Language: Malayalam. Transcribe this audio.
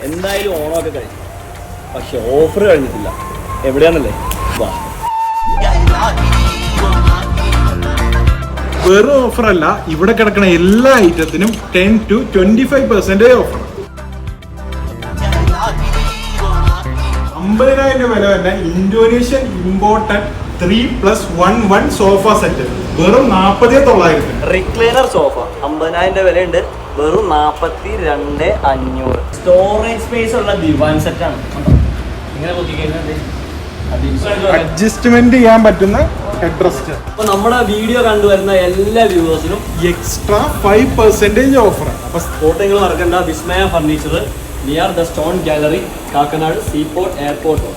എന്തായാലും ഓണമൊക്കെ കഴിഞ്ഞു, പക്ഷെ ഓഫർ കഴിഞ്ഞിട്ടില്ല. എവിടെയാണല്ലേ? വാ. വെറും ഓഫർ അല്ല, ഇവിടെ കിടക്കുന്ന എല്ലാ ഐറ്റത്തിനും 10 to 25% ഓഫർ. 50,000 വില തന്നെ ഇന്തോനേഷ്യൻ ഇമ്പോർട്ടഡ് 3+1 സോഫ സെറ്റ് വെറും 40,900. റിക്ലൈനർ സോഫ 50,000 വിലയുണ്ട്, വെറും 42,500. സ്റ്റോറേജ് സ്പേസ് ഉള്ള ദിവാൻ സെറ്റാണ്. ഇങ്ങനെ അഡ്ജസ്റ്റ്മെന്റ് ചെയ്യാൻ പറ്റുന്ന ഹെഡ്റസ്റ്റ്. അപ്പൊ നമ്മുടെ വീഡിയോ കണ്ടുവരുന്ന എല്ലാ വ്യൂവേഴ്സിനും എക്സ്ട്രാ 5% ഓഫർ. അപ്പൊ സ്പോട്ട് നിങ്ങൾ മറക്കണ്ട, Vismaya furniture, near the stone gallery, Kakkanad seaport airport.